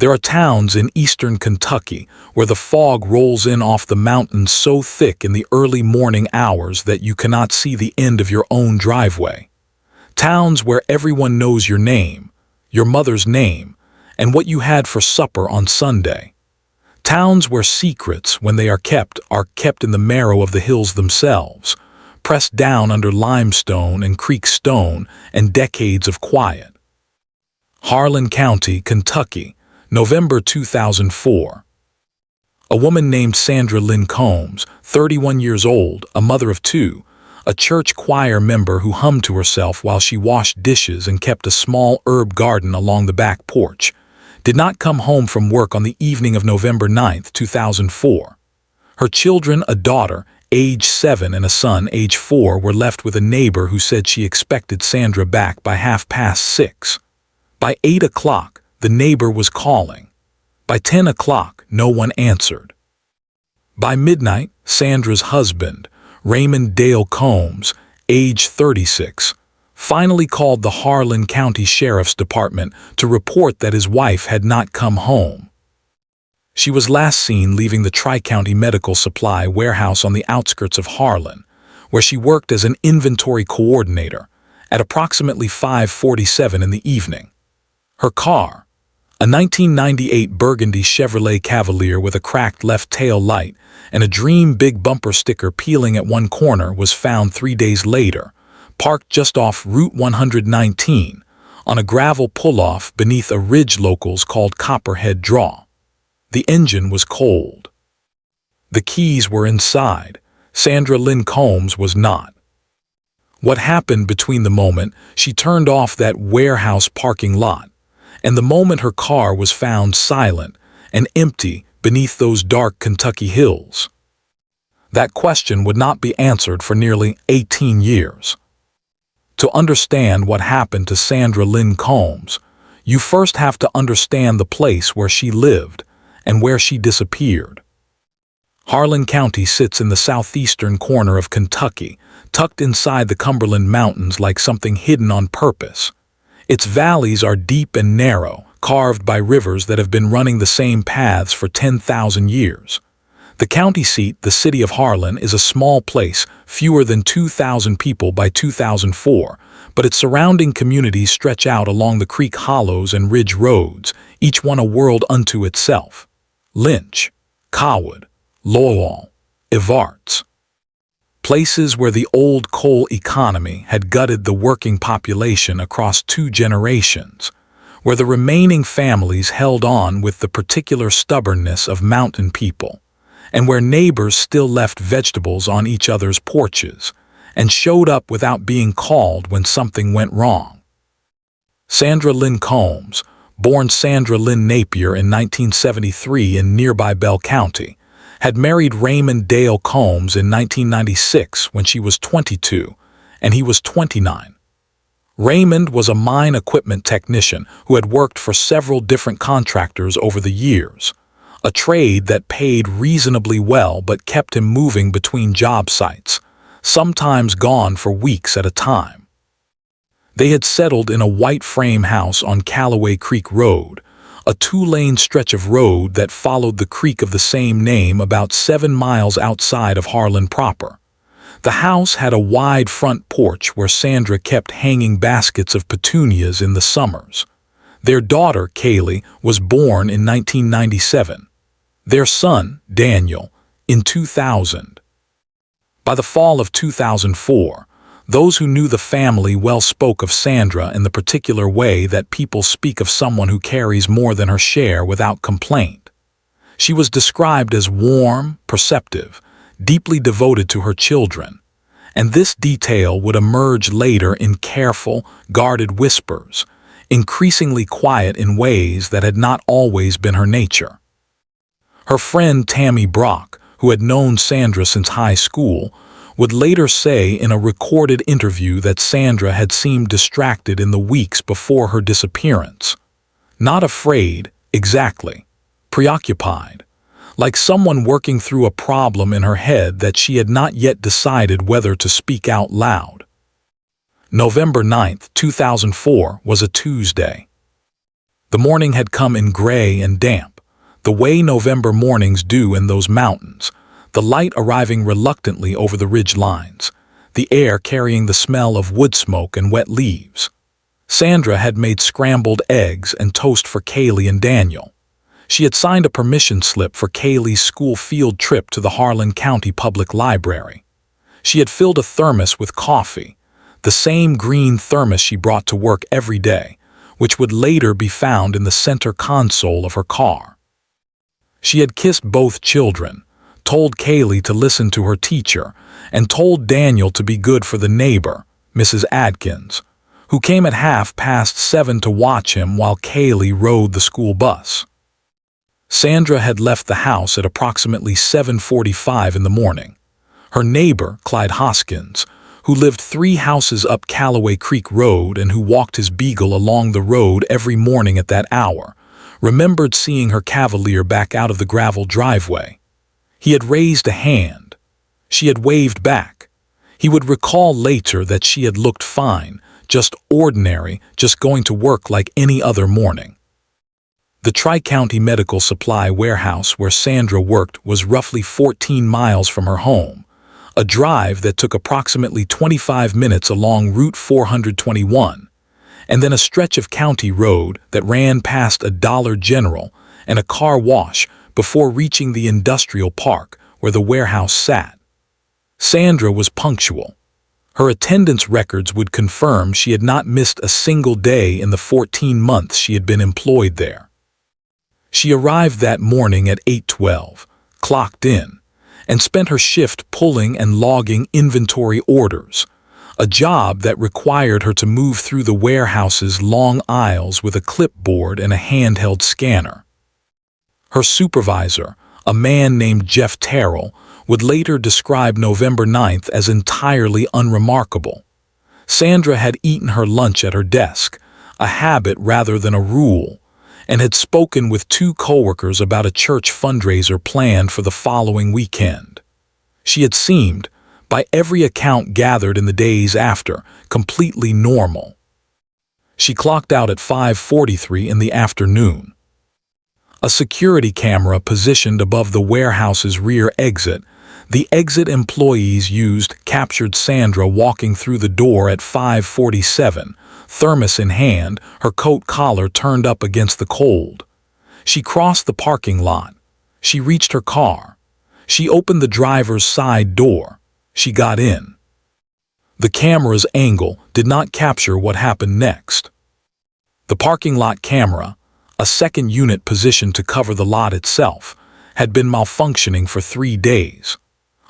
There are towns in eastern Kentucky where the fog rolls in off the mountains so thick in the early morning hours that you cannot see the end of your own driveway. Towns where everyone knows your name, your mother's name, and what you had for supper on Sunday. Towns where secrets, when they are kept in the marrow of the hills themselves, pressed down under limestone and creek stone and decades of quiet. Harlan County, Kentucky, November 2004. A woman named Sandra Lynn Combs, 31 years old, a mother of two, a church choir member who hummed to herself while she washed dishes and kept a small herb garden along the back porch, did not come home from work on the evening of November 9, 2004. Her children, a daughter, age 7, and a son, age 4, were left with a neighbor who said she expected Sandra back by 6:30. By 8 o'clock, the neighbor was calling. By 10 o'clock, no one answered. By midnight, Sandra's husband, Raymond Dale Combs, age 36, finally called the Harlan County Sheriff's Department to report that his wife had not come home. She was last seen leaving the Tri-County Medical Supply warehouse on the outskirts of Harlan, where she worked as an inventory coordinator, at approximately 5:47 in the evening. Her car, a 1998 burgundy Chevrolet Cavalier with a cracked left tail light and a Dream Big bumper sticker peeling at one corner, was found 3 days later, parked just off Route 119, on a gravel pull-off beneath a ridge locals called Copperhead Draw. The engine was cold. The keys were inside. Sandra Lynn Combs was not. What happened between the moment she turned off that warehouse parking lot and the moment her car was found silent and empty beneath those dark Kentucky hills? That question would not be answered for nearly 18 years. To understand what happened to Sandra Lynn Combs, you first have to understand the place where she lived and where she disappeared. Harlan County sits in the southeastern corner of Kentucky, tucked inside the Cumberland Mountains like something hidden on purpose. Its valleys are deep and narrow, carved by rivers that have been running the same paths for 10,000 years. The county seat, the city of Harlan, is a small place, fewer than 2,000 people by 2004, but its surrounding communities stretch out along the creek hollows and ridge roads, each one a world unto itself. Lynch, Cowwood, Lowell, Evarts. Places where the old coal economy had gutted the working population across 2 generations, where the remaining families held on with the particular stubbornness of mountain people, and where neighbors still left vegetables on each other's porches and showed up without being called when something went wrong. Sandra Lynn Combs, born Sandra Lynn Napier in 1973 in nearby Bell County, had married Raymond Dale Combs in 1996 when she was 22 and he was 29. Raymond was a mine equipment technician who had worked for several different contractors over the years, a trade that paid reasonably well but kept him moving between job sites, sometimes gone for weeks at a time. They had settled in a white frame house on Callaway Creek Road, a 2-lane stretch of road that followed the creek of the same name about 7 miles outside of Harlan proper. The house had a wide front porch where Sandra kept hanging baskets of petunias in the summers. Their daughter, Kaylee, was born in 1997. Their son, Daniel, in 2000. By the fall of 2004, those who knew the family well spoke of Sandra in the particular way that people speak of someone who carries more than her share without complaint. She was described as warm, perceptive, deeply devoted to her children, and this detail would emerge later in careful, guarded whispers, increasingly quiet in ways that had not always been her nature. Her friend Tammy Brock, who had known Sandra since high school, would later say in a recorded interview that Sandra had seemed distracted in the weeks before her disappearance. Not afraid, exactly. Preoccupied. Like someone working through a problem in her head that she had not yet decided whether to speak out loud. November 9, 2004 was a Tuesday. The morning had come in gray and damp, the way November mornings do in those mountains, the light arriving reluctantly over the ridge lines, the air carrying the smell of wood smoke and wet leaves. Sandra had made scrambled eggs and toast for Kaylee and Daniel. She had signed a permission slip for Kaylee's school field trip to the Harlan County Public Library. She had filled a thermos with coffee, the same green thermos she brought to work every day, which would later be found in the center console of her car. She had kissed both children, told Kaylee to listen to her teacher, and told Daniel to be good for the neighbor, Mrs. Adkins, who came at 7:30 to watch him while Kaylee rode the school bus. Sandra had left the house at approximately 7:45 in the morning. Her neighbor, Clyde Hoskins, who lived 3 houses up Callaway Creek Road and who walked his Beagle along the road every morning at that hour, remembered seeing her Cavalier back out of the gravel driveway. He had raised a hand. She had waved back. He would recall later that she had looked fine, just ordinary, just going to work like any other morning. The Tri-County Medical Supply Warehouse where Sandra worked was roughly 14 miles from her home, a drive that took approximately 25 minutes along Route 421, and then a stretch of county road that ran past a Dollar General and a car wash before reaching the industrial park where the warehouse sat. Sandra was punctual. Her attendance records would confirm she had not missed a single day in the 14 months she had been employed there. She arrived that morning at 8:12, clocked in, and spent her shift pulling and logging inventory orders, a job that required her to move through the warehouse's long aisles with a clipboard and a handheld scanner. Her supervisor, a man named Jeff Terrell, would later describe November 9th as entirely unremarkable. Sandra had eaten her lunch at her desk, a habit rather than a rule, and had spoken with 2 coworkers about a church fundraiser planned for the following weekend. She had seemed, by every account gathered in the days after, completely normal. She clocked out at 5:43 in the afternoon. A security camera positioned above the warehouse's rear exit, the exit employees used, captured Sandra walking through the door at 5:47, thermos in hand, her coat collar turned up against the cold. She crossed the parking lot. She reached her car. She opened the driver's side door. She got in. The camera's angle did not capture what happened next. The parking lot camera, a second unit positioned to cover the lot itself, had been malfunctioning for 3 days.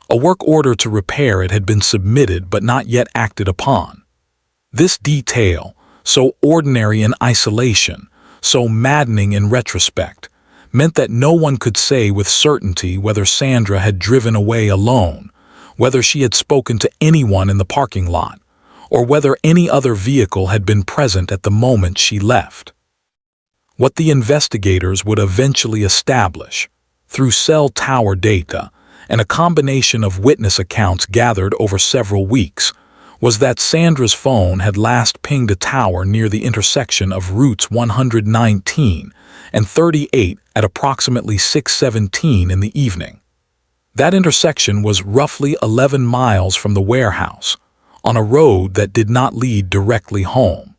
A work order to repair it had been submitted but not yet acted upon. This detail, so ordinary in isolation, so maddening in retrospect, meant that no one could say with certainty whether Sandra had driven away alone, whether she had spoken to anyone in the parking lot, or whether any other vehicle had been present at the moment she left. What the investigators would eventually establish, through cell tower data and a combination of witness accounts gathered over several weeks, was that Sandra's phone had last pinged a tower near the intersection of routes 119 and 38 at approximately 6:17 in the evening. That intersection was roughly 11 miles from the warehouse, on a road that did not lead directly home.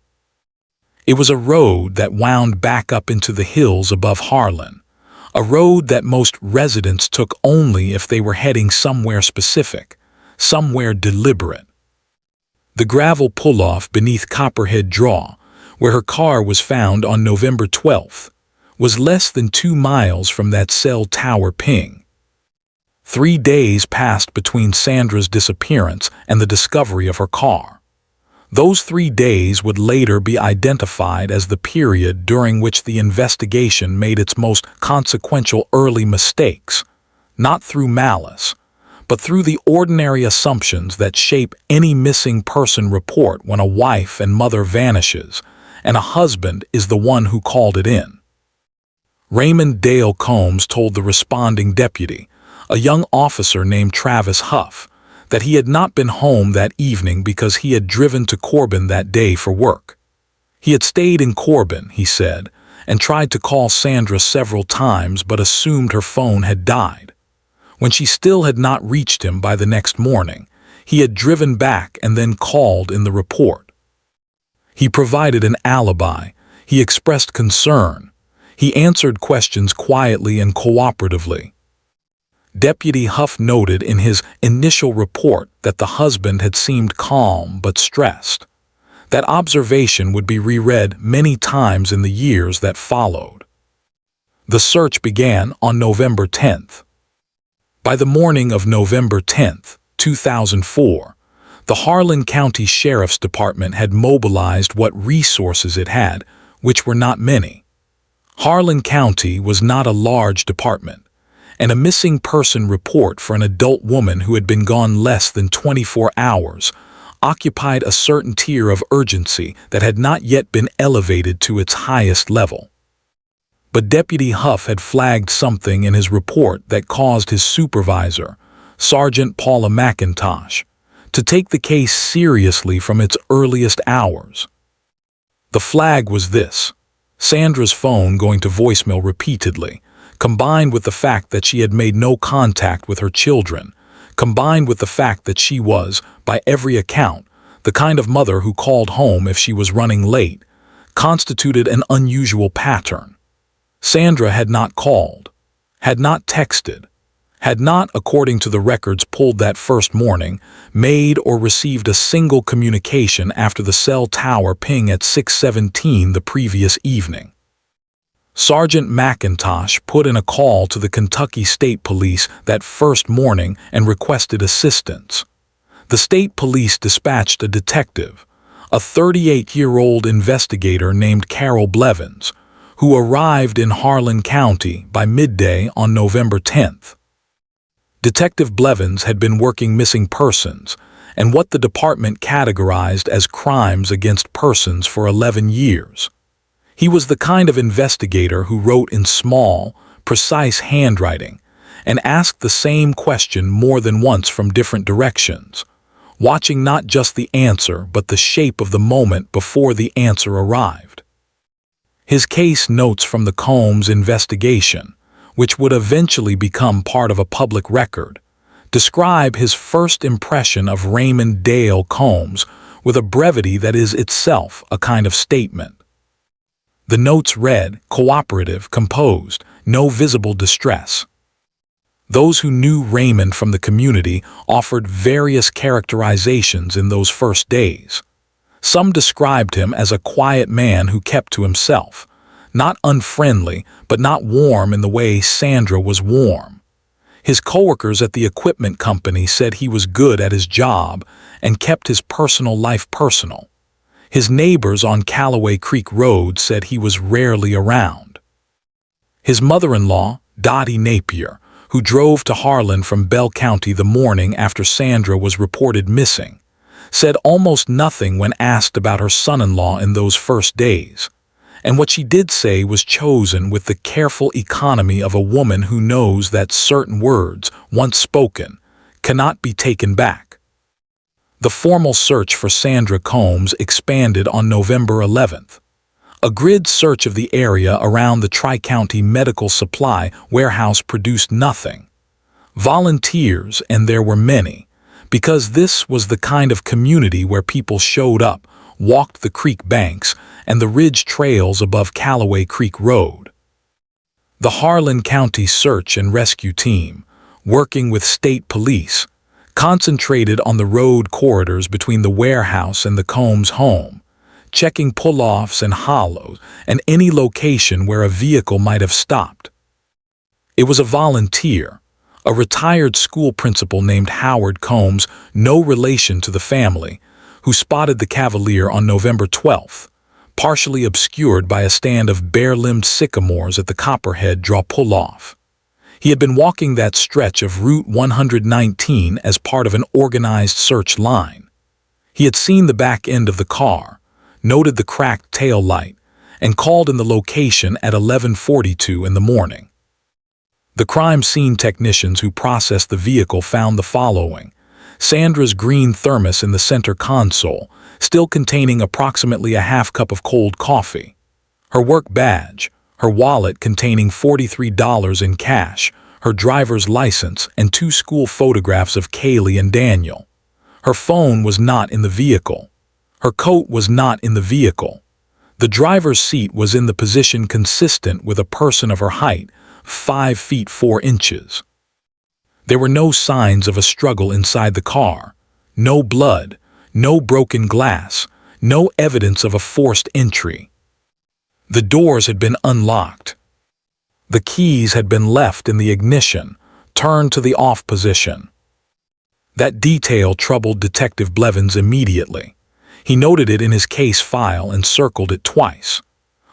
It was a road that wound back up into the hills above Harlan, a road that most residents took only if they were heading somewhere specific, somewhere deliberate. The gravel pull-off beneath Copperhead Draw, where her car was found on November 12th, was less than 2 miles from that cell tower ping. 3 days passed between Sandra's disappearance and the discovery of her car. Those 3 days would later be identified as the period during which the investigation made its most consequential early mistakes, not through malice, but through the ordinary assumptions that shape any missing person report when a wife and mother vanishes, and a husband is the one who called it in. Raymond Dale Combs told the responding deputy, a young officer named Travis Huff, that he had not been home that evening because he had driven to Corbin that day for work. He had stayed in Corbin, he said, and tried to call Sandra several times but assumed her phone had died. When she still had not reached him by the next morning, he had driven back and then called in the report. He provided an alibi. He expressed concern. He answered questions quietly and cooperatively. Deputy Huff noted in his initial report that the husband had seemed calm but stressed. That observation would be reread many times in the years that followed. The search began on November 10th. By the morning of November 10th, 2004, the Harlan County Sheriff's Department had mobilized what resources it had, which were not many. Harlan County was not a large department, and a missing person report for an adult woman who had been gone less than 24 hours occupied a certain tier of urgency that had not yet been elevated to its highest level. But Deputy Huff had flagged something in his report that caused his supervisor, Sergeant Paula McIntosh, to take the case seriously from its earliest hours. The flag was this: Sandra's phone going to voicemail repeatedly, combined with the fact that she had made no contact with her children, combined with the fact that she was, by every account, the kind of mother who called home if she was running late, constituted an unusual pattern. Sandra had not called, had not texted, had not, according to the records pulled that first morning, made or received a single communication after the cell tower ping at 6:17 the previous evening. Sergeant McIntosh put in a call to the Kentucky State Police that first morning and requested assistance. The state police dispatched a detective, a 38-year-old investigator named Carol Blevins, who arrived in Harlan County by midday on November 10th. Detective Blevins had been working missing persons and what the department categorized as crimes against persons for 11 years. He was the kind of investigator who wrote in small, precise handwriting and asked the same question more than once from different directions, watching not just the answer but the shape of the moment before the answer arrived. His case notes from the Combs investigation, which would eventually become part of a public record, describe his first impression of Raymond Dale Combs with a brevity that is itself a kind of statement. The notes read, cooperative, composed, no visible distress. Those who knew Raymond from the community offered various characterizations in those first days. Some described him as a quiet man who kept to himself, not unfriendly, but not warm in the way Sandra was warm. His coworkers at the equipment company said he was good at his job and kept his personal life personal. His neighbors on Callaway Creek Road said he was rarely around. His mother-in-law, Dottie Napier, who drove to Harlan from Bell County the morning after Sandra was reported missing, said almost nothing when asked about her son-in-law in those first days, and what she did say was chosen with the careful economy of a woman who knows that certain words, once spoken, cannot be taken back. The formal search for Sandra Combs expanded on November 11th. A grid search of the area around the Tri-County Medical Supply warehouse produced nothing. Volunteers, and there were many, because this was the kind of community where people showed up, walked the creek banks and the ridge trails above Callaway Creek Road. The Harlan County Search and Rescue Team, working with state police, concentrated on the road corridors between the warehouse and the Combs home, checking pull-offs and hollows and any location where a vehicle might have stopped. It was a volunteer, a retired school principal named Howard Combs, no relation to the family, who spotted the Cavalier on November 12th, partially obscured by a stand of bare-limbed sycamores at the Copperhead Draw pull-off. He had been walking that stretch of Route 119 as part of an organized search line. He had seen the back end of the car, noted the cracked tail light, and called in the location at 11:42 in the morning. The crime scene technicians who processed the vehicle found the following: Sandra's green thermos in the center console, still containing approximately a half cup of cold coffee, her work badge, her wallet containing $43 in cash, her driver's license, and 2 school photographs of Kaylee and Daniel. Her phone was not in the vehicle. Her coat was not in the vehicle. The driver's seat was in the position consistent with a person of her height, 5 feet 4 inches. There were no signs of a struggle inside the car. No blood, no broken glass, no evidence of a forced entry. The doors had been unlocked. The keys had been left in the ignition, turned to the off position. That detail troubled Detective Blevins immediately. He noted it in his case file and circled it twice.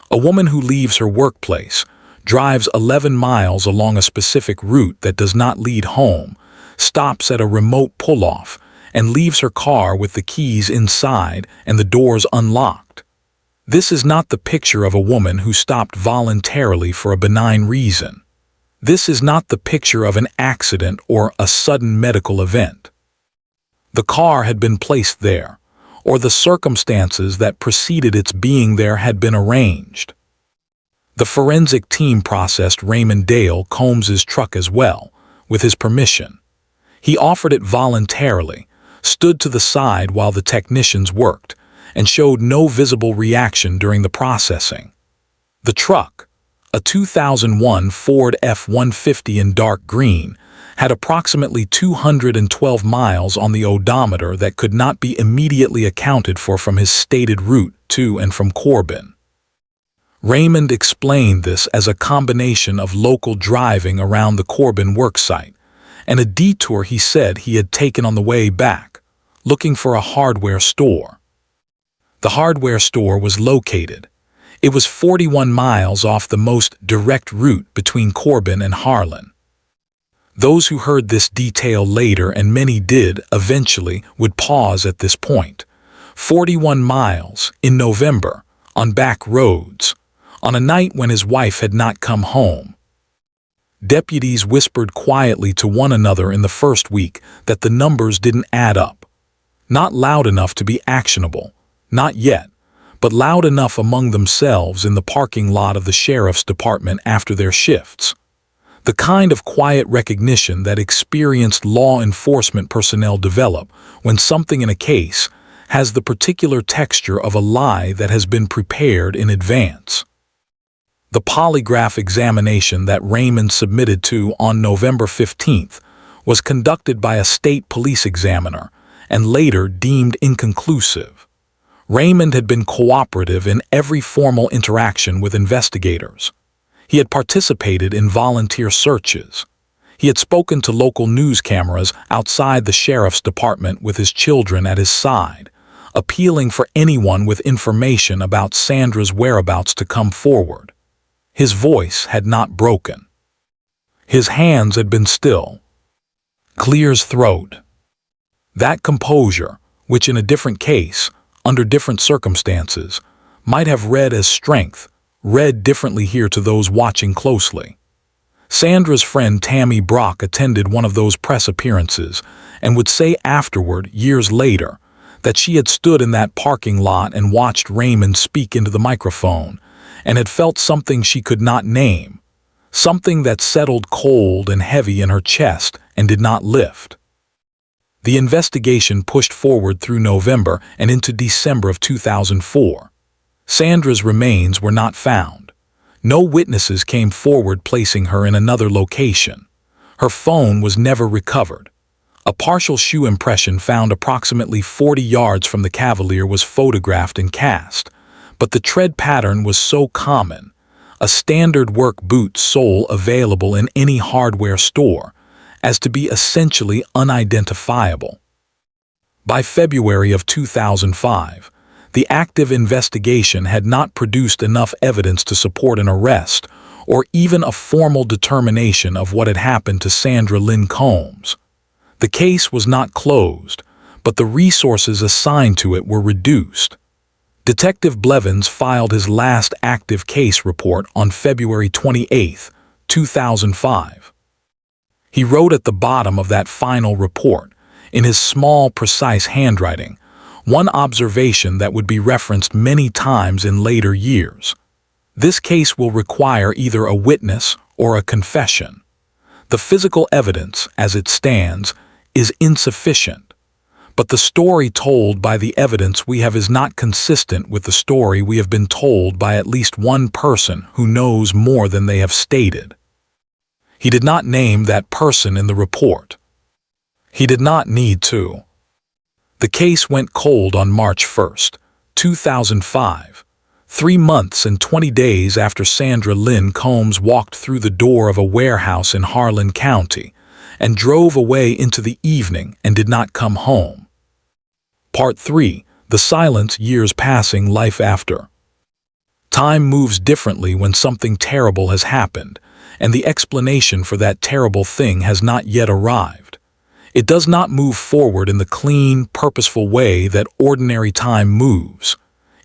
A woman who leaves her workplace, drives 11 miles along a specific route that does not lead home, stops at a remote pull-off, and leaves her car with the keys inside and the doors unlocked. This is not the picture of a woman who stopped voluntarily for a benign reason. This is not the picture of an accident or a sudden medical event. The car had been placed there, or the circumstances that preceded its being there had been arranged. The forensic team processed Raymond Dale Combs' truck as well, with his permission. He offered it voluntarily, stood to the side while the technicians worked, and showed no visible reaction during the processing. The truck, a 2001 Ford F-150 in dark green, had approximately 212 miles on the odometer that could not be immediately accounted for from his stated route to and from Corbin. Raymond explained this as a combination of local driving around the Corbin worksite and a detour he said he had taken on the way back, looking for a hardware store. The hardware store was located. It was 41 miles off the most direct route between Corbin and Harlan. Those who heard this detail later, and many did eventually, would pause at this point. 41 miles, in November, on back roads, on a night when his wife had not come home. Deputies whispered quietly to one another in the first week that the numbers didn't add up. Not loud enough to be actionable, not yet, but loud enough among themselves in the parking lot of the sheriff's department after their shifts. The kind of quiet recognition that experienced law enforcement personnel develop when something in a case has the particular texture of a lie that has been prepared in advance. The polygraph examination that Raymond submitted to on November 15th was conducted by a state police examiner and later deemed inconclusive. Raymond had been cooperative in every formal interaction with investigators. He had participated in volunteer searches. He had spoken to local news cameras outside the sheriff's department with his children at his side, appealing for anyone with information about Sandra's whereabouts to come forward. His voice had not broken. His hands had been still. Clear's throat. That composure, which in a different case, under different circumstances, might have read as strength, read differently here to those watching closely. Sandra's friend Tammy Brock attended one of those press appearances and would say afterward, years later, that she had stood in that parking lot and watched Raymond speak into the microphone and had felt something she could not name, something that settled cold and heavy in her chest and did not lift. The investigation pushed forward through November and into December of 2004. Sandra's remains were not found. No witnesses came forward placing her in another location. Her phone was never recovered. A partial shoe impression found approximately 40 yards from the Cavalier was photographed and cast, but the tread pattern was so common, a standard work boot sole available in any hardware store, as to be essentially unidentifiable. By February of 2005, the active investigation had not produced enough evidence to support an arrest or even a formal determination of what had happened to Sandra Lynn Combs. The case was not closed, but the resources assigned to it were reduced. Detective Blevins filed his last active case report on February 28, 2005. He wrote at the bottom of that final report, in his small, precise handwriting, one observation that would be referenced many times in later years. This case will require either a witness or a confession. The physical evidence, as it stands, is insufficient, but the story told by the evidence we have is not consistent with the story we have been told by at least one person who knows more than they have stated. He did not name that person in the report. He did not need to. The case went cold on March 1st, 2005, 3 months and 20 days after Sandra Lynn Combs walked through the door of a warehouse in Harlan County and drove away into the evening and did not come home. Part 3. The Silence, Years Passing, Life After. Time moves differently when something terrible has happened, and the explanation for that terrible thing has not yet arrived. It does not move forward in the clean, purposeful way that ordinary time moves.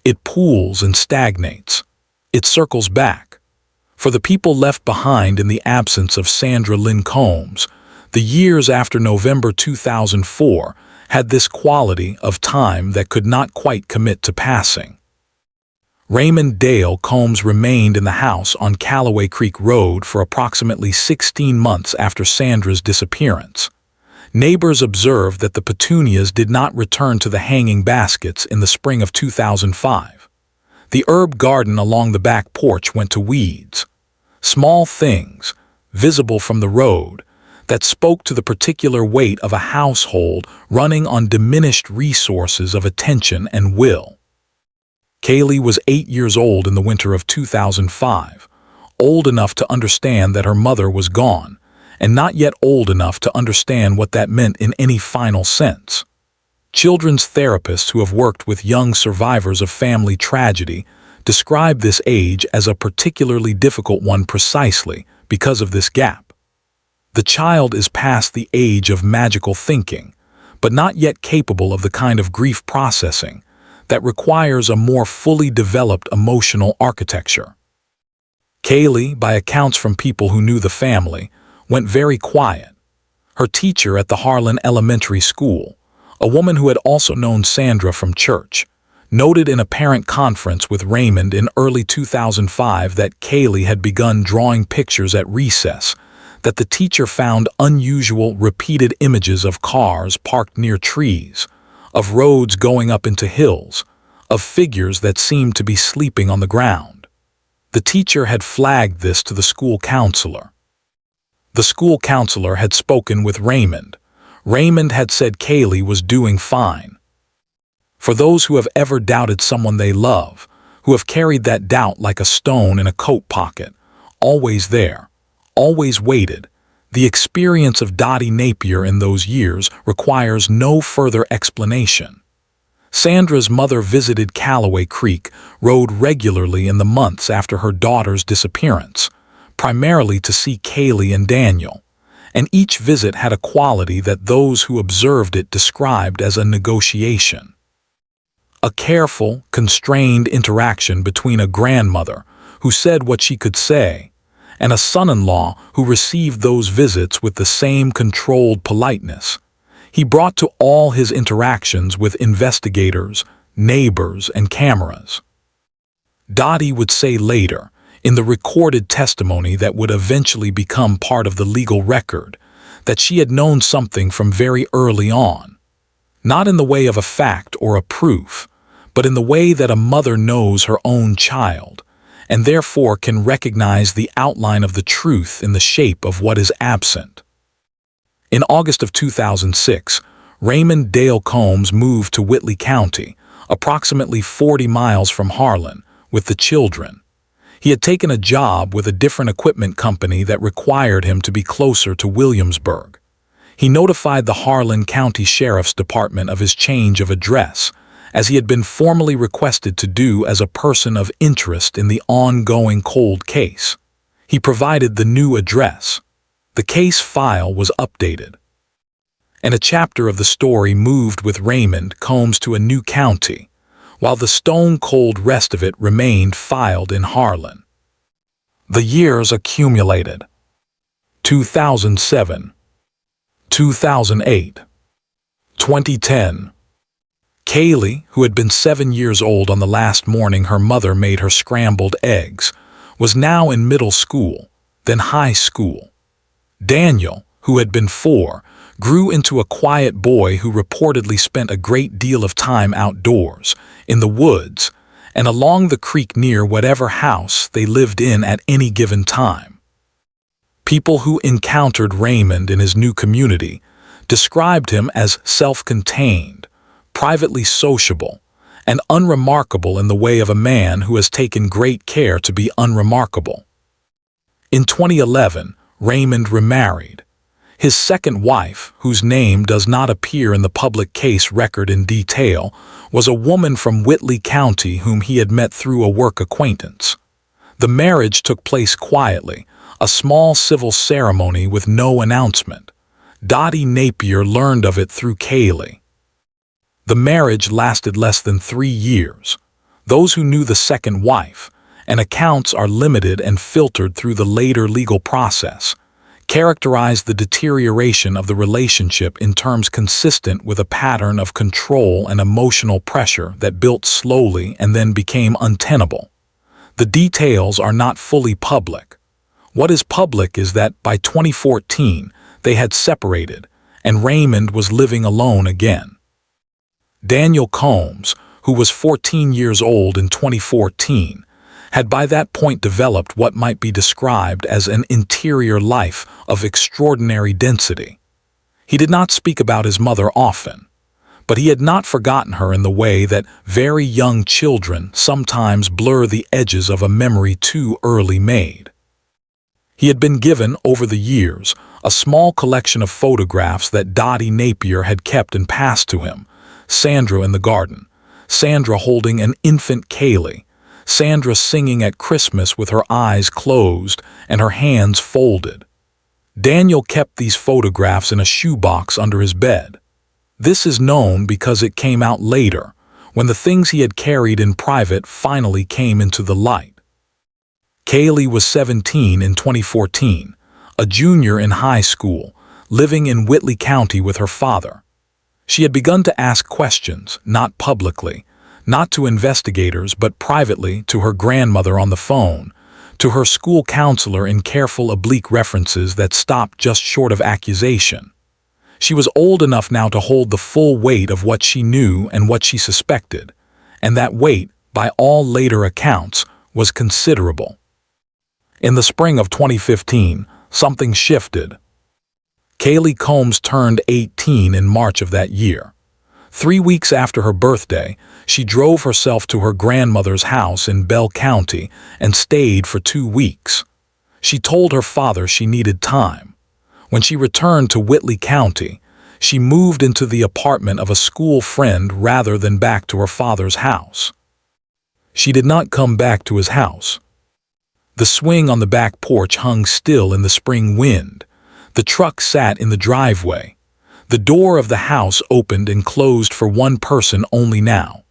It pools and stagnates. It circles back. For the people left behind in the absence of Sandra Lynn Combs, the years after November 2004 had this quality of time that could not quite commit to passing. Raymond Dale Combs remained in the house on Callaway Creek Road for approximately 16 months after Sandra's disappearance. Neighbors observed that the petunias did not return to the hanging baskets in the spring of 2005. The herb garden along the back porch went to weeds. Small things, visible from the road, that spoke to the particular weight of a household running on diminished resources of attention and will. Kaylee was 8 years old in the winter of 2005, old enough to understand that her mother was gone, and not yet old enough to understand what that meant in any final sense. Children's therapists who have worked with young survivors of family tragedy describe this age as a particularly difficult one precisely because of this gap. The child is past the age of magical thinking, but not yet capable of the kind of grief processing that requires a more fully developed emotional architecture. Kaylee, by accounts from people who knew the family, went very quiet. Her teacher at the Harlan Elementary School, a woman who had also known Sandra from church, noted in a parent conference with Raymond in early 2005 that Kaylee had begun drawing pictures at recess, that the teacher found unusual, repeated images of cars parked near trees, of roads going up into hills, of figures that seemed to be sleeping on the ground. The teacher had flagged this to the school counselor. The school counselor had spoken with Raymond. Raymond had said Kaylee was doing fine. For those who have ever doubted someone they love, who have carried that doubt like a stone in a coat pocket, always there, always waited, the experience of Dottie Napier in those years requires no further explanation. Sandra's mother visited Callaway Creek Road regularly in the months after her daughter's disappearance, primarily to see Kaylee and Daniel, and each visit had a quality that those who observed it described as a negotiation. A careful, constrained interaction between a grandmother who said what she could say, and a son-in-law who received those visits with the same controlled politeness. He brought to all his interactions with investigators, neighbors, and cameras. Dottie would say later, in the recorded testimony that would eventually become part of the legal record, that she had known something from very early on, not in the way of a fact or a proof, but in the way that a mother knows her own child, and therefore can recognize the outline of the truth in the shape of what is absent. In August of 2006, Raymond Dale Combs moved to Whitley County, approximately 40 miles from Harlan, with the children. He had taken a job with a different equipment company that required him to be closer to Williamsburg. He notified the Harlan County Sheriff's Department of his change of address, as he had been formally requested to do as a person of interest in the ongoing cold case. He provided the new address. The case file was updated, and a chapter of the story moved with Raymond Combs to a new county, while the stone-cold rest of it remained filed in Harlan. The years accumulated. 2007, 2008, 2010. Kaylee, who had been 7 years old on the last morning her mother made her scrambled eggs, was now in middle school, then high school. Daniel, who had been 4, grew into a quiet boy who reportedly spent a great deal of time outdoors, in the woods, and along the creek near whatever house they lived in at any given time. People who encountered Raymond in his new community described him as self-contained, privately sociable, and unremarkable in the way of a man who has taken great care to be unremarkable. In 2011, Raymond remarried. His second wife, whose name does not appear in the public case record in detail, was a woman from Whitley County whom he had met through a work acquaintance. The marriage took place quietly, a small civil ceremony with no announcement. Dottie Napier learned of it through Kaylee. The marriage lasted less than 3 years. Those who knew the second wife, and accounts are limited and filtered through the later legal process, characterized the deterioration of the relationship in terms consistent with a pattern of control and emotional pressure that built slowly and then became untenable. The details are not fully public. What is public is that by 2014, they had separated, and Raymond was living alone again. Daniel Combs, who was 14 years old in 2014, had by that point developed what might be described as an interior life of extraordinary density. He did not speak about his mother often, but he had not forgotten her in the way that very young children sometimes blur the edges of a memory too early made. He had been given, over the years, a small collection of photographs that Dottie Napier had kept and passed to him: Sandra in the garden, Sandra holding an infant Kaylee, Sandra singing at Christmas with her eyes closed and her hands folded. Daniel kept these photographs in a shoebox under his bed. This is known because it came out later, when the things he had carried in private finally came into the light. Kaylee was 17 in 2014, a junior in high school, living in Whitley County with her father. She had begun to ask questions, not publicly, not to investigators but privately to her grandmother on the phone, to her school counselor in careful oblique references that stopped just short of accusation. She was old enough now to hold the full weight of what she knew and what she suspected, and that weight, by all later accounts, was considerable. In the spring of 2015, something shifted. Kaylee Combs turned 18 in March of that year. 3 weeks after her birthday, she drove herself to her grandmother's house in Bell County and stayed for 2 weeks. She told her father she needed time. When she returned to Whitley County, she moved into the apartment of a school friend rather than back to her father's house. She did not come back to his house. The swing on the back porch hung still in the spring wind. The truck sat in the driveway. The door of the house opened and closed for one person only now.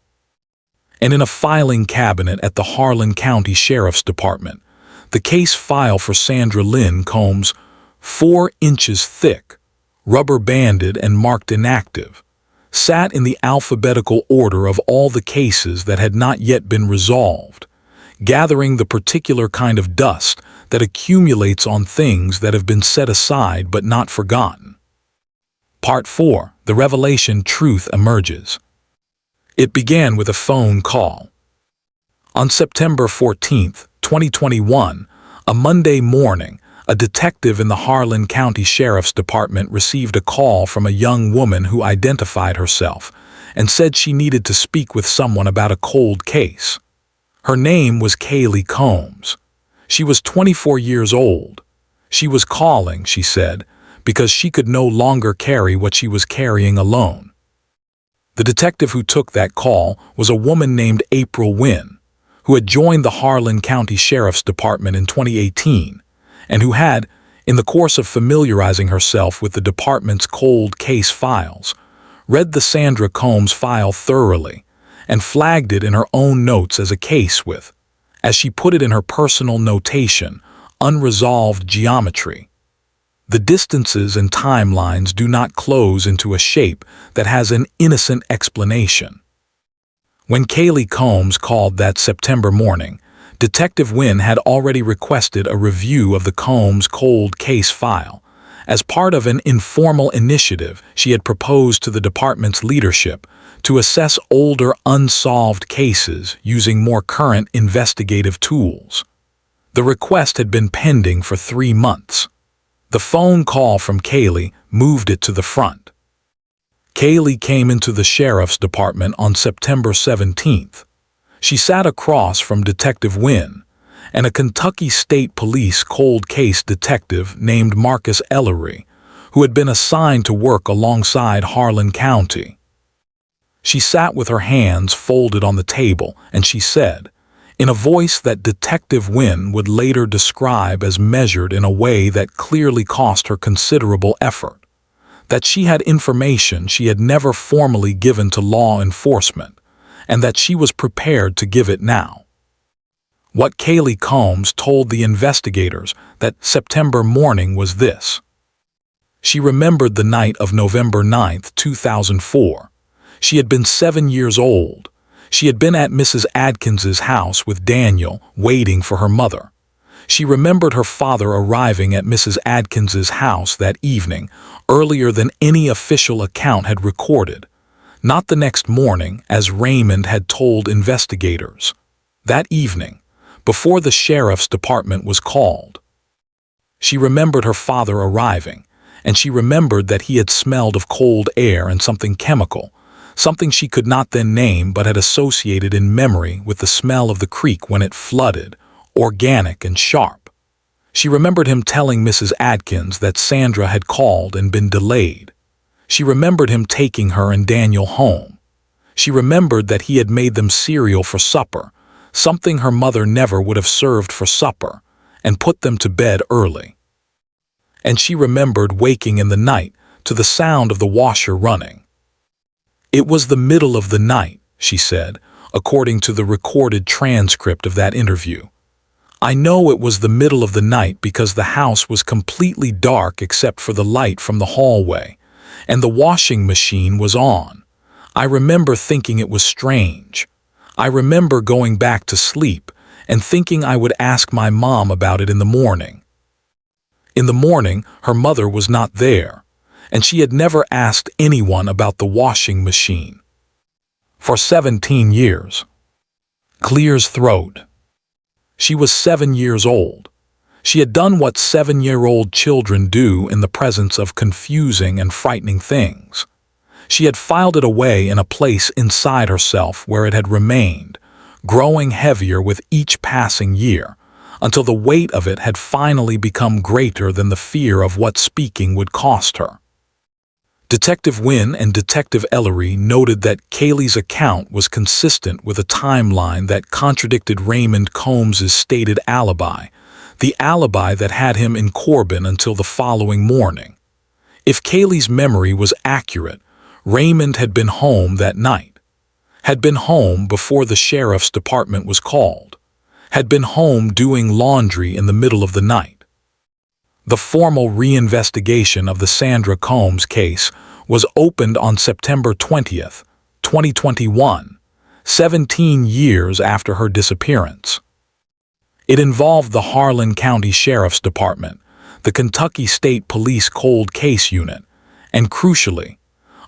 And in a filing cabinet at the Harlan County Sheriff's Department, the case file for Sandra Lynn Combs, 4 inches thick, rubber-banded and marked inactive, sat in the alphabetical order of all the cases that had not yet been resolved, gathering the particular kind of dust that accumulates on things that have been set aside but not forgotten. Part 4. The revelation truth emerges. It began with a phone call. On September 14, 2021, a Monday morning, a detective in the Harlan County Sheriff's Department received a call from a young woman who identified herself and said she needed to speak with someone about a cold case. Her name was Kaylee Combs. She was 24 years old. She was calling, she said, because she could no longer carry what she was carrying alone. The detective who took that call was a woman named April Wynn, who had joined the Harlan County Sheriff's Department in 2018, and who had, in the course of familiarizing herself with the department's cold case files, read the Sandra Combs file thoroughly and flagged it in her own notes as a case with, as she put it in her personal notation, unresolved geometry. The distances and timelines do not close into a shape that has an innocent explanation. When Kaylee Combs called that September morning, Detective Wynn had already requested a review of the Combs cold case file. As part of an informal initiative she had proposed to the department's leadership to assess older unsolved cases using more current investigative tools. The request had been pending for 3 months. The phone call from Kaylee moved it to the front. Kaylee came into the sheriff's department on September 17th. She sat across from Detective Wynn and a Kentucky State Police cold case detective named Marcus Ellery, who had been assigned to work alongside Harlan County. She sat with her hands folded on the table, and she said, in a voice that Detective Wynn would later describe as measured in a way that clearly cost her considerable effort, that she had information she had never formally given to law enforcement, and that she was prepared to give it now. What Kaylee Combs told the investigators that September morning was this. She remembered the night of November 9, 2004. She had been 7 years old. She had been at Mrs. Adkins's house with Daniel, waiting for her mother. She remembered her father arriving at Mrs. Adkins's house that evening, earlier than any official account had recorded. Not the next morning, as Raymond had told investigators. That evening, before the sheriff's department was called. She remembered her father arriving, and she remembered that he had smelled of cold air and something chemical, something she could not then name but had associated in memory with the smell of the creek when it flooded, organic and sharp. She remembered him telling Mrs. Adkins that Sandra had called and been delayed. She remembered him taking her and Daniel home. She remembered that he had made them cereal for supper, something her mother never would have served for supper, and put them to bed early. And she remembered waking in the night to the sound of the washer running. It was the middle of the night, she said, according to the recorded transcript of that interview. I know it was the middle of the night because the house was completely dark except for the light from the hallway, and the washing machine was on. I remember thinking it was strange. I remember going back to sleep and thinking I would ask my mom about it in the morning. In the morning, her mother was not there, and she had never asked anyone about the washing machine. For 17 years. Clears throat. She was 7 years old. She had done what 7-year-old children do in the presence of confusing and frightening things. She had filed it away in a place inside herself where it had remained, growing heavier with each passing year, until the weight of it had finally become greater than the fear of what speaking would cost her. Detective Wynn and Detective Ellery noted that Kaylee's account was consistent with a timeline that contradicted Raymond Combs' stated alibi, the alibi that had him in Corbin until the following morning. If Kaylee's memory was accurate, Raymond had been home that night, had been home before the sheriff's department was called, had been home doing laundry in the middle of the night. The formal reinvestigation of the Sandra Combs case was opened on September 20th, 2021, 17 years after her disappearance. It involved the Harlan County Sheriff's Department, the Kentucky State Police Cold Case Unit, and crucially,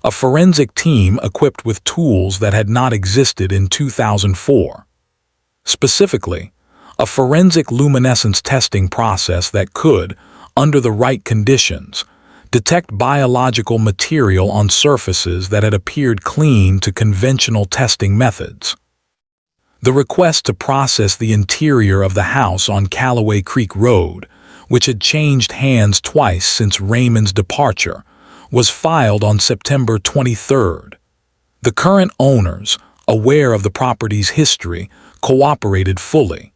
a forensic team equipped with tools that had not existed in 2004. Specifically, a forensic luminescence testing process that could, under the right conditions, detect biological material on surfaces that had appeared clean to conventional testing methods. The request to process the interior of the house on Callaway Creek Road, which had changed hands twice since Raymond's departure, was filed on September 23rd. The current owners, aware of the property's history, cooperated fully.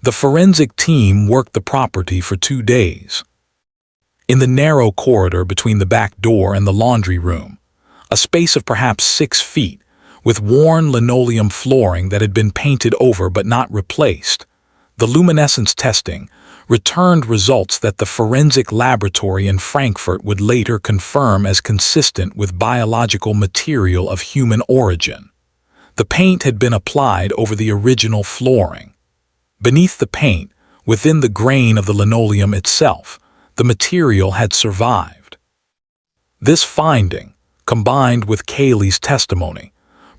The forensic team worked the property for 2 days. In the narrow corridor between the back door and the laundry room, a space of perhaps 6 feet, with worn linoleum flooring that had been painted over but not replaced, the luminescence testing returned results that the forensic laboratory in Frankfurt would later confirm as consistent with biological material of human origin. The paint had been applied over the original flooring. Beneath the paint, within the grain of the linoleum itself, the material had survived. This finding, combined with Kaylee's testimony,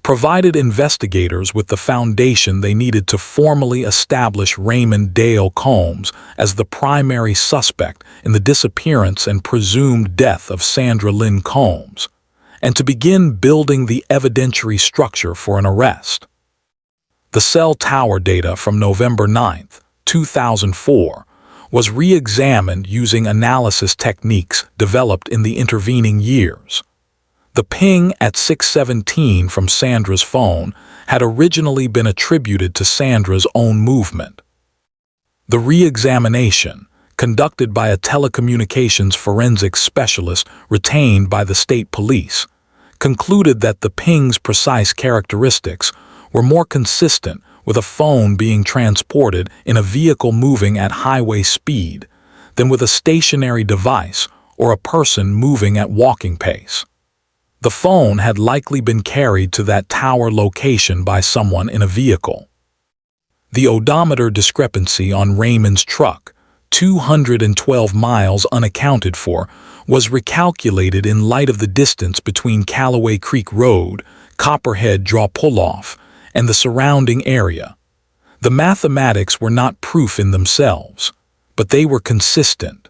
provided investigators with the foundation they needed to formally establish Raymond Dale Combs as the primary suspect in the disappearance and presumed death of Sandra Lynn Combs, and to begin building the evidentiary structure for an arrest. The cell tower data from November 9, 2004, was re-examined using analysis techniques developed in the intervening years. The ping at 6:17 from Sandra's phone had originally been attributed to Sandra's own movement. The re-examination, conducted by a telecommunications forensics specialist retained by the state police, concluded that the ping's precise characteristics were more consistent with a phone being transported in a vehicle moving at highway speed than with a stationary device or a person moving at walking pace. The phone had likely been carried to that tower location by someone in a vehicle. The odometer discrepancy on Raymond's truck, 212 miles unaccounted for, was recalculated in light of the distance between Callaway Creek Road, Copperhead Draw pull-off, and the surrounding area. The mathematics were not proof in themselves, but they were consistent.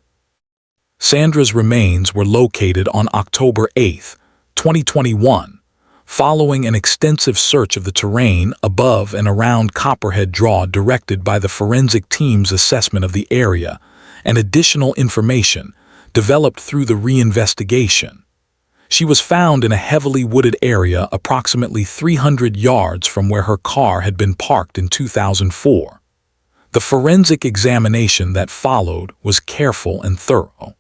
Sandra's remains were located on October 8, 2021, following an extensive search of the terrain above and around Copperhead Draw directed by the forensic team's assessment of the area and additional information developed through the reinvestigation. She was found in a heavily wooded area approximately 300 yards from where her car had been parked in 2004. The forensic examination that followed was careful and thorough.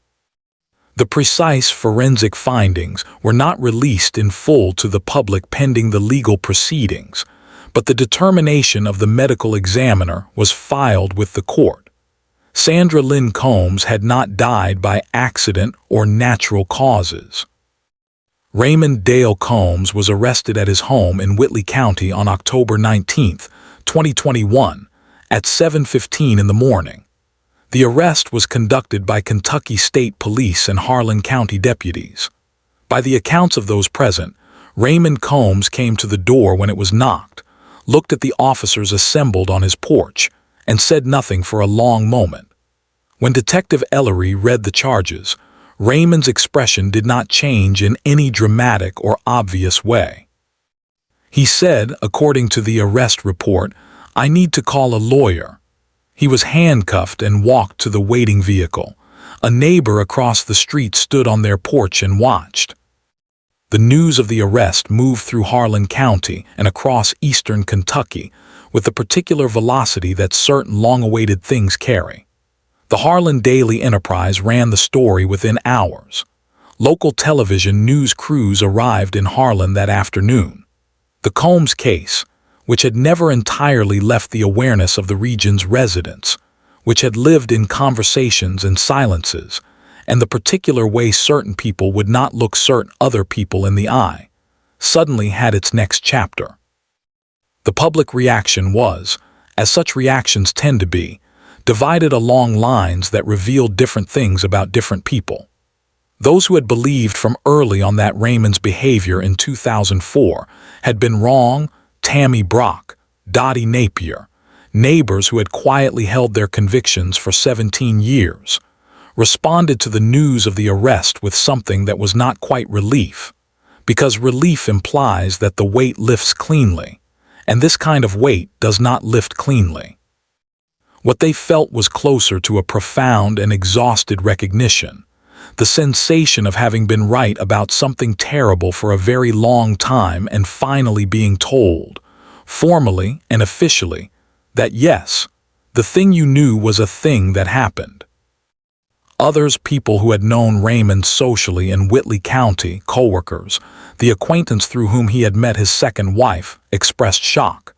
The precise forensic findings were not released in full to the public pending the legal proceedings, but the determination of the medical examiner was filed with the court. Sandra Lynn Combs had not died by accident or natural causes. Raymond Dale Combs was arrested at his home in Whitley County on October 19, 2021, at 7:15 in the morning. The arrest was conducted by Kentucky State Police and Harlan County deputies. By the accounts of those present, Raymond Combs came to the door when it was knocked, looked at the officers assembled on his porch, and said nothing for a long moment. When Detective Ellery read the charges, Raymond's expression did not change in any dramatic or obvious way. He said, according to the arrest report, "I need to call a lawyer." He was handcuffed and walked to the waiting vehicle. A neighbor across the street stood on their porch and watched. The news of the arrest moved through Harlan County and across eastern Kentucky with the particular velocity that certain long-awaited things carry. The Harlan Daily Enterprise ran the story within hours. Local television news crews arrived in Harlan that afternoon. The Combs case, which had never entirely left the awareness of the region's residents, which had lived in conversations and silences, and the particular way certain people would not look certain other people in the eye, suddenly had its next chapter. The public reaction was, as such reactions tend to be, divided along lines that revealed different things about different people. Those who had believed from early on that Raymond's behavior in 2004 had been wrong, Tammy Brock, Dottie Napier, neighbors who had quietly held their convictions for 17 years, responded to the news of the arrest with something that was not quite relief, because relief implies that the weight lifts cleanly, and this kind of weight does not lift cleanly. What they felt was closer to a profound and exhausted recognition, the sensation of having been right about something terrible for a very long time and finally being told, formally and officially, that yes, the thing you knew was a thing that happened. Others, people who had known Raymond socially in Whitley County, coworkers, the acquaintance through whom he had met his second wife, expressed shock.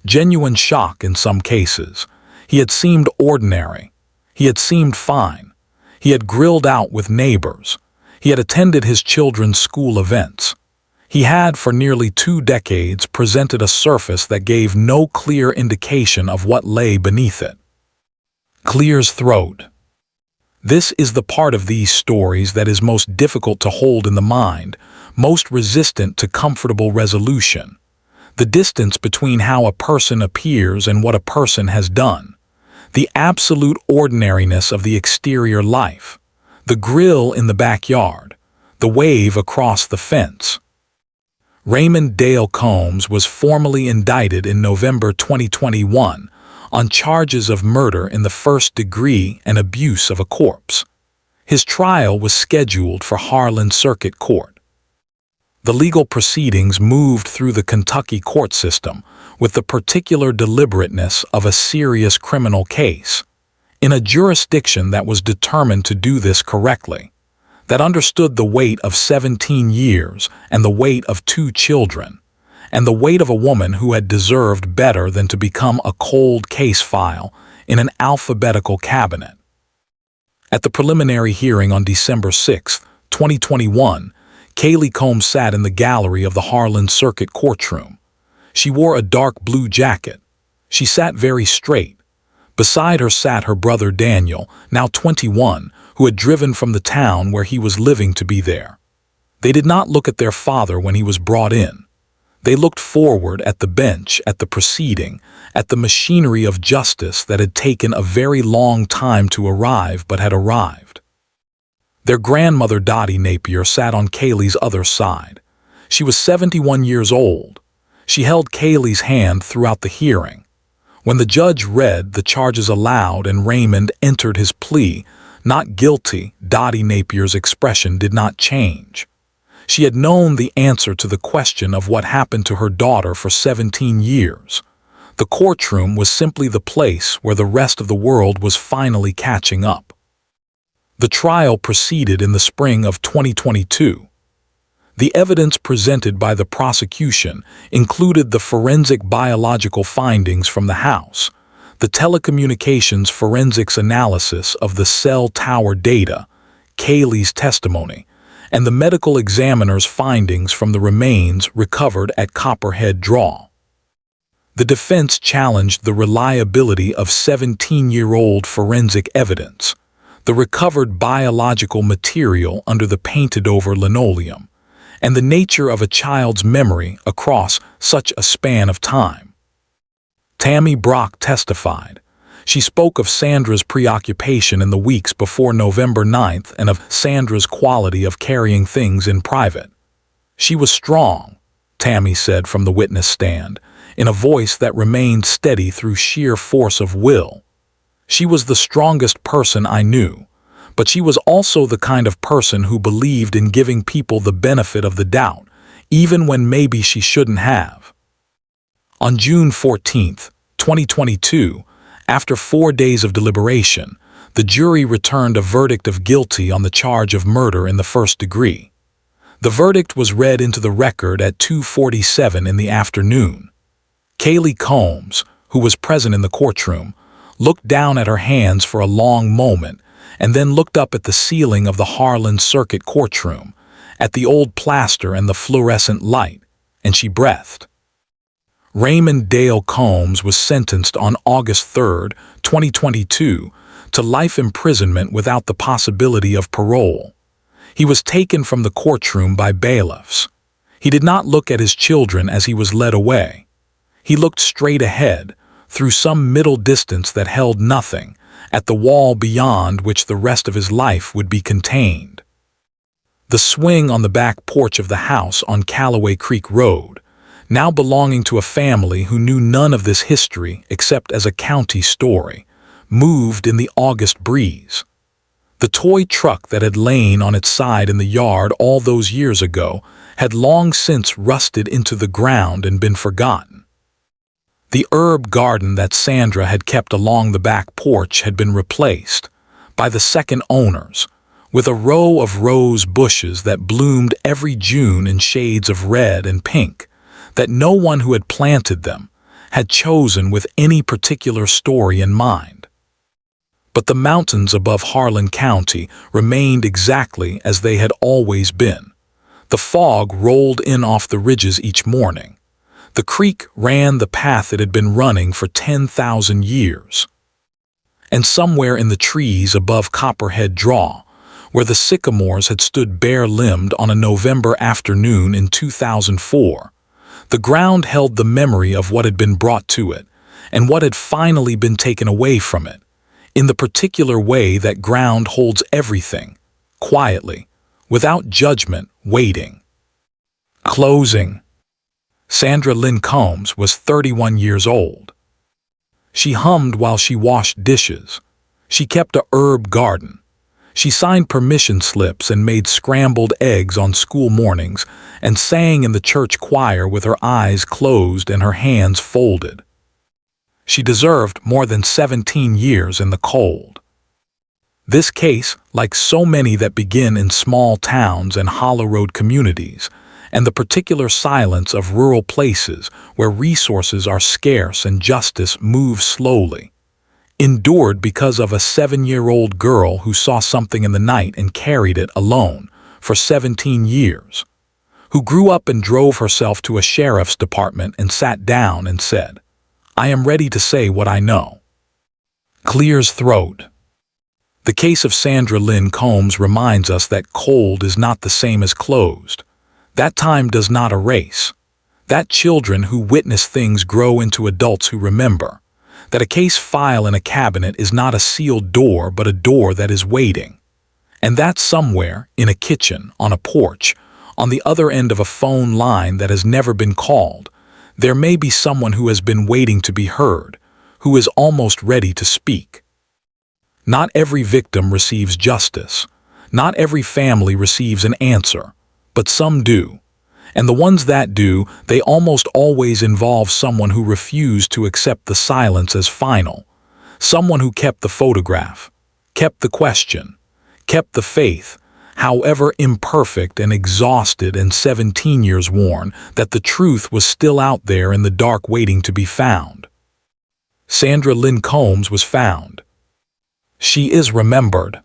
Genuine shock in some cases. He had seemed ordinary. He had seemed fine. He had grilled out with neighbors. He had attended his children's school events. He had for nearly 2 decades presented a surface that gave no clear indication of what lay beneath it. Clear's throat. This is the part of these stories that is most difficult to hold in the mind, most resistant to comfortable resolution. The distance between how a person appears and what a person has done. The absolute ordinariness of the exterior life. The grill in the backyard. The wave across the fence. Raymond Dale Combs was formally indicted in November 2021 on charges of murder in the first degree and abuse of a corpse. His trial was scheduled for Harlan Circuit Court. The legal proceedings moved through the Kentucky court system with the particular deliberateness of a serious criminal case, in a jurisdiction that was determined to do this correctly, that understood the weight of 17 years and the weight of 2 children, and the weight of a woman who had deserved better than to become a cold case file in an alphabetical cabinet. At the preliminary hearing on December 6, 2021, Kaylee Combs sat in the gallery of the Harlan Circuit courtroom. She wore a dark blue jacket. She sat very straight. Beside her sat her brother Daniel, now 21, who had driven from the town where he was living to be there. They did not look at their father when he was brought in. They looked forward at the bench, at the proceeding, at the machinery of justice that had taken a very long time to arrive but had arrived. Their grandmother Dottie Napier sat on Kaylee's other side. She was 71 years old. She held Kaylee's hand throughout the hearing. When the judge read the charges aloud and Raymond entered his plea, not guilty, Dottie Napier's expression did not change. She had known the answer to the question of what happened to her daughter for 17 years. The courtroom was simply the place where the rest of the world was finally catching up. The trial proceeded in the spring of 2022. The evidence presented by the prosecution included the forensic biological findings from the house, the telecommunications forensics analysis of the cell tower data, Kaylee's testimony, and the medical examiner's findings from the remains recovered at Copperhead Draw. The defense challenged the reliability of 17-year-old forensic evidence, the recovered biological material under the painted-over linoleum, and the nature of a child's memory across such a span of time. Tammy Brock testified. She spoke of Sandra's preoccupation in the weeks before November 9th and of Sandra's quality of carrying things in private. She was strong, Tammy said from the witness stand, in a voice that remained steady through sheer force of will. She was the strongest person I knew, but she was also the kind of person who believed in giving people the benefit of the doubt, even when maybe she shouldn't have. On June 14, 2022, after 4 days of deliberation, the jury returned a verdict of guilty on the charge of murder in the first degree. The verdict was read into the record at 2:47 in the afternoon. Kaylee Combs, who was present in the courtroom, looked down at her hands for a long moment and then looked up at the ceiling of the Harlan Circuit courtroom, at the old plaster and the fluorescent light, and she breathed. Raymond Dale Combs was sentenced on August 3, 2022, to life imprisonment without the possibility of parole. He was taken from the courtroom by bailiffs. He did not look at his children as he was led away. He looked straight ahead, through some middle distance that held nothing, at the wall beyond which the rest of his life would be contained. The swing on the back porch of the house on Callaway Creek Road, now belonging to a family who knew none of this history except as a county story, moved in the August breeze. The toy truck that had lain on its side in the yard all those years ago had long since rusted into the ground and been forgotten. The herb garden that Sandra had kept along the back porch had been replaced, by the second owners, with a row of rose bushes that bloomed every June in shades of red and pink, that no one who had planted them had chosen with any particular story in mind. But the mountains above Harlan County remained exactly as they had always been. The fog rolled in off the ridges each morning. The creek ran the path it had been running for 10,000 years. And somewhere in the trees above Copperhead Draw, where the sycamores had stood bare-limbed on a November afternoon in 2004, the ground held the memory of what had been brought to it, and what had finally been taken away from it, in the particular way that ground holds everything, quietly, without judgment, waiting. Closing. Sandra Lynn Combs was 31 years old. She hummed while she washed dishes. She kept a herb garden. She signed permission slips and made scrambled eggs on school mornings and sang in the church choir with her eyes closed and her hands folded. She deserved more than 17 years in the cold. This case, like so many that begin in small towns and hollow road communities, and the particular silence of rural places where resources are scarce and justice moves slowly, endured because of a 7-year-old girl who saw something in the night and carried it alone for 17 years, who grew up and drove herself to a sheriff's department and sat down and said, "I am ready to say what I know." Clears throat. The case of Sandra Lynn Combs reminds us that cold is not the same as closed. That time does not erase. That children who witness things grow into adults who remember. That a case file in a cabinet is not a sealed door but a door that is waiting. And that somewhere, in a kitchen, on a porch, on the other end of a phone line that has never been called, there may be someone who has been waiting to be heard, who is almost ready to speak. Not every victim receives justice. Not every family receives an answer, but some do. And the ones that do, they almost always involve someone who refused to accept the silence as final, someone who kept the photograph, kept the question, kept the faith, however imperfect and exhausted and 17 years worn, that the truth was still out there in the dark waiting to be found. Sandra Lynn Combs was found. She is remembered.